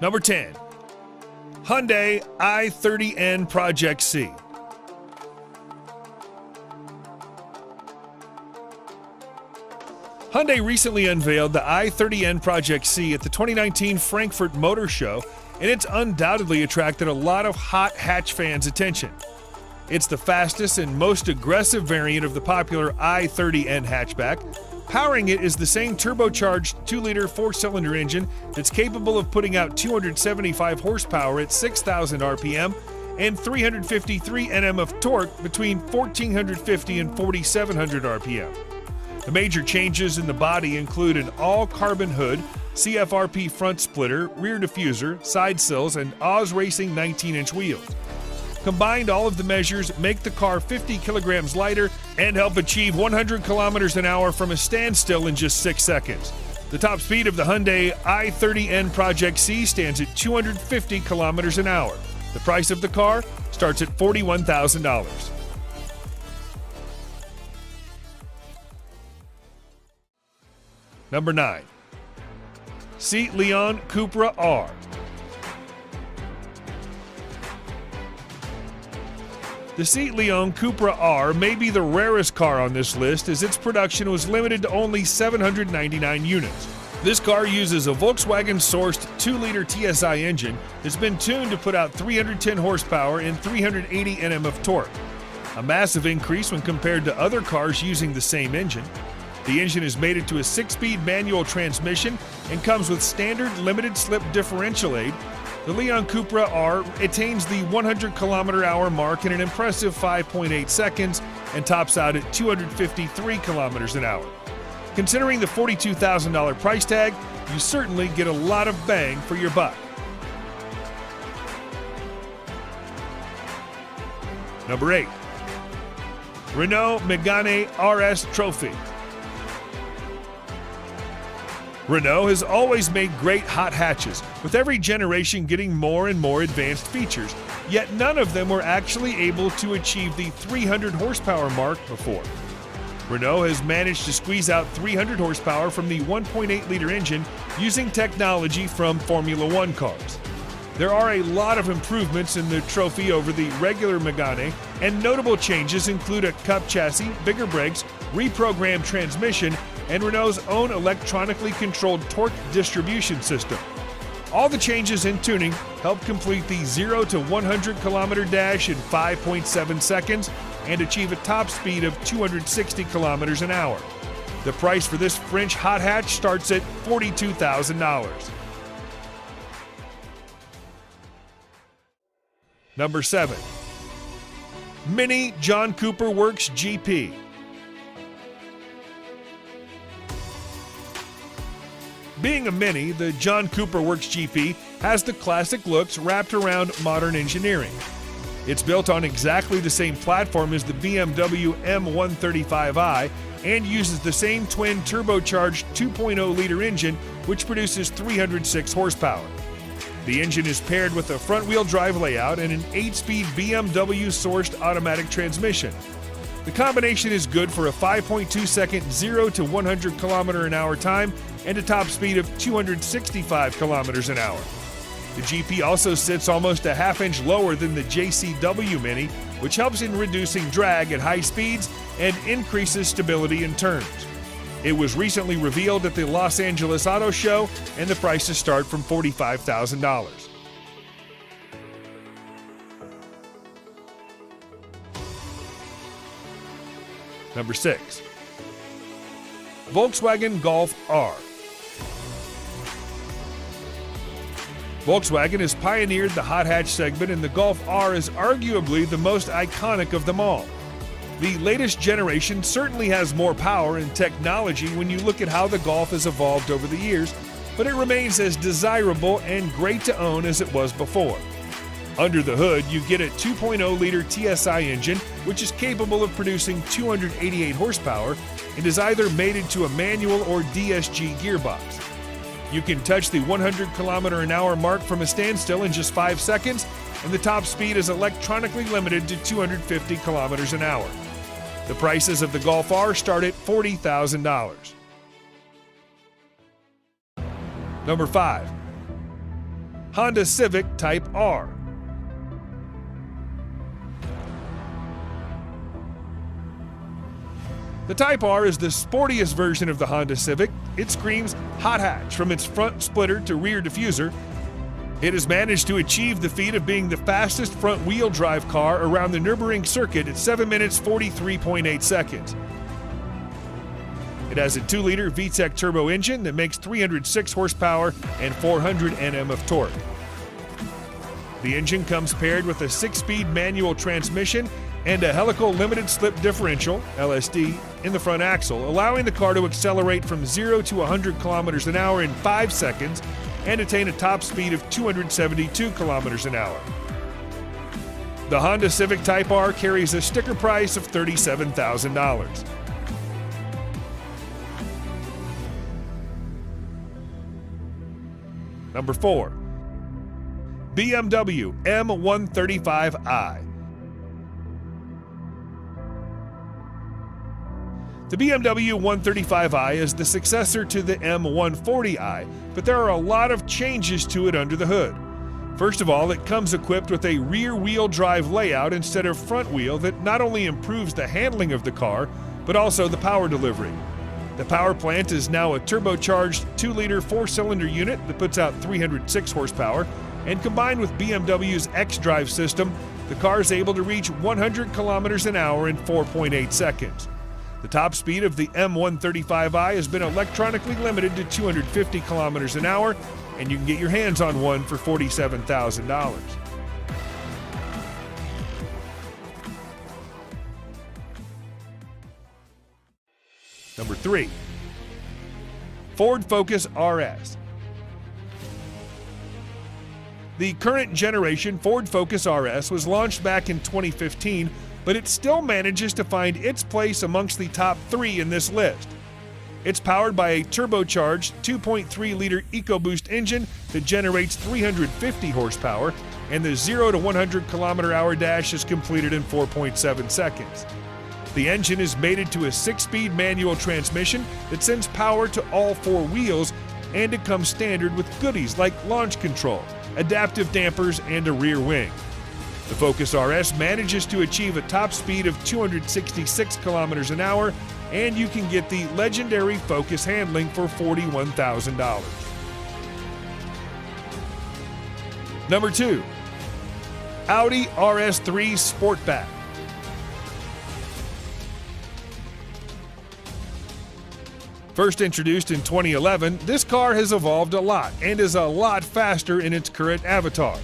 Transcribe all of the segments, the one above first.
Number 10. Hyundai i30N Project C. Hyundai recently unveiled the i30N Project C at the 2019 Frankfurt Motor Show, and it's undoubtedly attracted a lot of hot hatch fans' attention. It's the fastest and most aggressive variant of the popular i30N hatchback. Powering it is the same turbocharged 2-liter 4-cylinder engine that's capable of putting out 275 horsepower at 6,000 RPM and 353 Nm of torque between 1,450 and 4,700 RPM. The major changes in the body include an all-carbon hood, CFRP front splitter, rear diffuser, side sills, and Oz Racing 19-inch wheels. Combined, all of the measures make the car 50 kilograms lighter and help achieve 100 kilometers an hour from a standstill in just 6 seconds. The top speed of the Hyundai i30N Project C stands at 250 kilometers an hour. The price of the car starts at $41,000. Number 9. Leon Cupra R. The Leon Cupra R may be the rarest car on this list, as its production was limited to only 799 units. This car uses a Volkswagen-sourced 2-liter TSI engine that's been tuned to put out 310 horsepower and 380 Nm of torque, a massive increase when compared to other cars using the same engine. The engine is mated to a 6-speed manual transmission and comes with standard limited-slip differential aid. The Leon Cupra R attains the 100 km/h mark in an impressive 5.8 seconds and tops out at 253 km an hour. Considering the $42,000 price tag, you certainly get a lot of bang for your buck. Number 8. Renault Megane R.S Trophy. Renault has always made great hot hatches, with every generation getting more and more advanced features, yet none of them were actually able to achieve the 300 horsepower mark before. Renault has managed to squeeze out 300 horsepower from the 1.8-liter engine using technology from Formula One cars. There are a lot of improvements in the Trophy over the regular Megane, and notable changes include a cup chassis, bigger brakes, reprogrammed transmission, and Renault's own electronically controlled torque distribution system. All the changes in tuning help complete the 0 to 100 kilometer dash in 5.7 seconds and achieve a top speed of 260 kilometers an hour. The price for this French hot hatch starts at $42,000. Number 7. Mini John Cooper Works GP. Being a Mini, the John Cooper Works GP has the classic looks wrapped around modern engineering. It's built on exactly the same platform as the BMW M135i and uses the same twin turbocharged 2.0-liter engine, which produces 306 horsepower. The engine is paired with a front-wheel drive layout and an 8-speed BMW-sourced automatic transmission. The combination is good for a 5.2-second 0 to 100 km/h time and a top speed of 265 km an hour. The GP also sits almost a half-inch lower than the JCW Mini, which helps in reducing drag at high speeds and increases stability in turns. It was recently revealed at the Los Angeles Auto Show, and the prices start from $45,000. Number 6. Volkswagen Golf R. Volkswagen has pioneered the hot hatch segment, and the Golf R is arguably the most iconic of them all. The latest generation certainly has more power and technology when you look at how the Golf has evolved over the years, but it remains as desirable and great to own as it was before. Under the hood, you get a 2.0-liter TSI engine, which is capable of producing 288 horsepower and is either mated to a manual or DSG gearbox. You can touch the 100 km/h mark from a standstill in just 5 seconds, and the top speed is electronically limited to 250 km an hour. The prices of the Golf R start at $40,000. Number 5. Honda Civic Type R. The Type R is the sportiest version of the Honda Civic. It screams hot hatch from its front splitter to rear diffuser. It has managed to achieve the feat of being the fastest front-wheel drive car around the Nürburgring circuit at 7 minutes 43.8 seconds. It has a 2-liter VTEC turbo engine that makes 306 horsepower and 400 Nm of torque. The engine comes paired with a 6-speed manual transmission and a helical limited slip differential, LSD, in the front axle, allowing the car to accelerate from 0 to 100 kilometers an hour in 5 seconds and attain a top speed of 272 kilometers an hour. The Honda Civic Type R carries a sticker price of $37,000. Number 4. BMW M135i. The BMW 135i is the successor to the M140i, but there are a lot of changes to it under the hood. First of all, it comes equipped with a rear-wheel drive layout instead of front-wheel that not only improves the handling of the car, but also the power delivery. The power plant is now a turbocharged 2-liter 4-cylinder unit that puts out 306 horsepower, and combined with BMW's xDrive system, the car is able to reach 100 kilometers an hour in 4.8 seconds. The top speed of the M135i has been electronically limited to 250 kilometers an hour, and you can get your hands on one for $47,000. Number 3. Ford Focus RS. The current generation Ford Focus RS was launched back in 2015, but it still manages to find its place amongst the top 3 in this list. It's powered by a turbocharged 2.3-liter EcoBoost engine that generates 350 horsepower, and the 0 to 100 km/h dash is completed in 4.7 seconds. The engine is mated to a 6-speed manual transmission that sends power to all 4 wheels, and it comes standard with goodies like launch control, adaptive dampers, and a rear wing. The Focus RS manages to achieve a top speed of 266 kilometers an hour, and you can get the legendary Focus handling for $41,000. Number 2. Audi RS3 Sportback. First introduced in 2011, this car has evolved a lot and is a lot faster in its current avatar.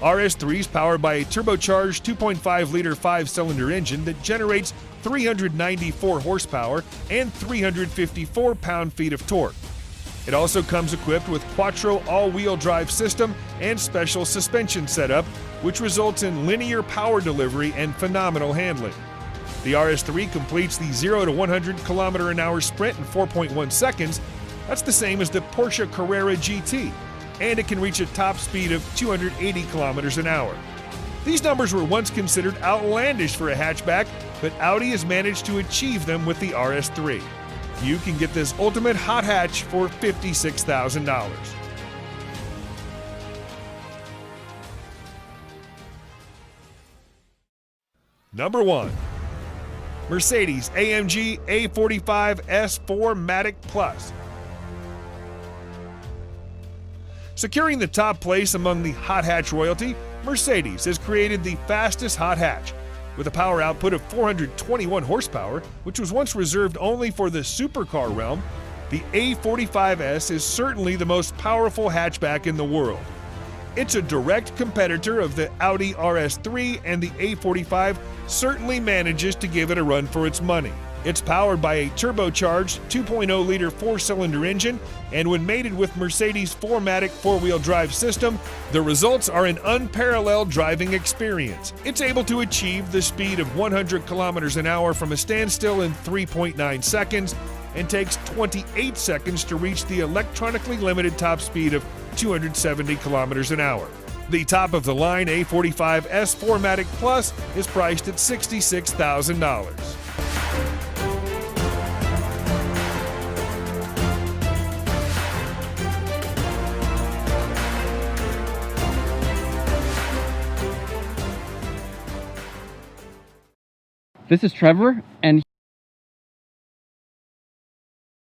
RS3 is powered by a turbocharged 2.5-liter 5-cylinder engine that generates 394 horsepower and 354 pound-feet of torque. It also comes equipped with Quattro all-wheel drive system and special suspension setup, which results in linear power delivery and phenomenal handling. The RS3 completes the 0 to 100 km/h sprint in 4.1 seconds. That's the same as the Porsche Carrera GT, and it can reach a top speed of 280 kilometers an hour. These numbers were once considered outlandish for a hatchback, but Audi has managed to achieve them with the RS3. You can get this ultimate hot hatch for $56,000. Number 1. Mercedes-AMG A45 S4 Matic Plus. Securing the top place among the hot hatch royalty, Mercedes has created the fastest hot hatch. With a power output of 421 horsepower, which was once reserved only for the supercar realm, the A45S is certainly the most powerful hatchback in the world. It's a direct competitor of the Audi RS3, and the A45 certainly manages to give it a run for its money. It's powered by a turbocharged 2.0-liter 4-cylinder engine, and when mated with Mercedes' 4MATIC 4-wheel drive system, the results are an unparalleled driving experience. It's able to achieve the speed of 100 kilometers an hour from a standstill in 3.9 seconds, and takes 28 seconds to reach the electronically limited top speed of 270 kilometers an hour. The top-of-the-line A45 S4 Matic Plus is priced at $66,000. This is Trevor, and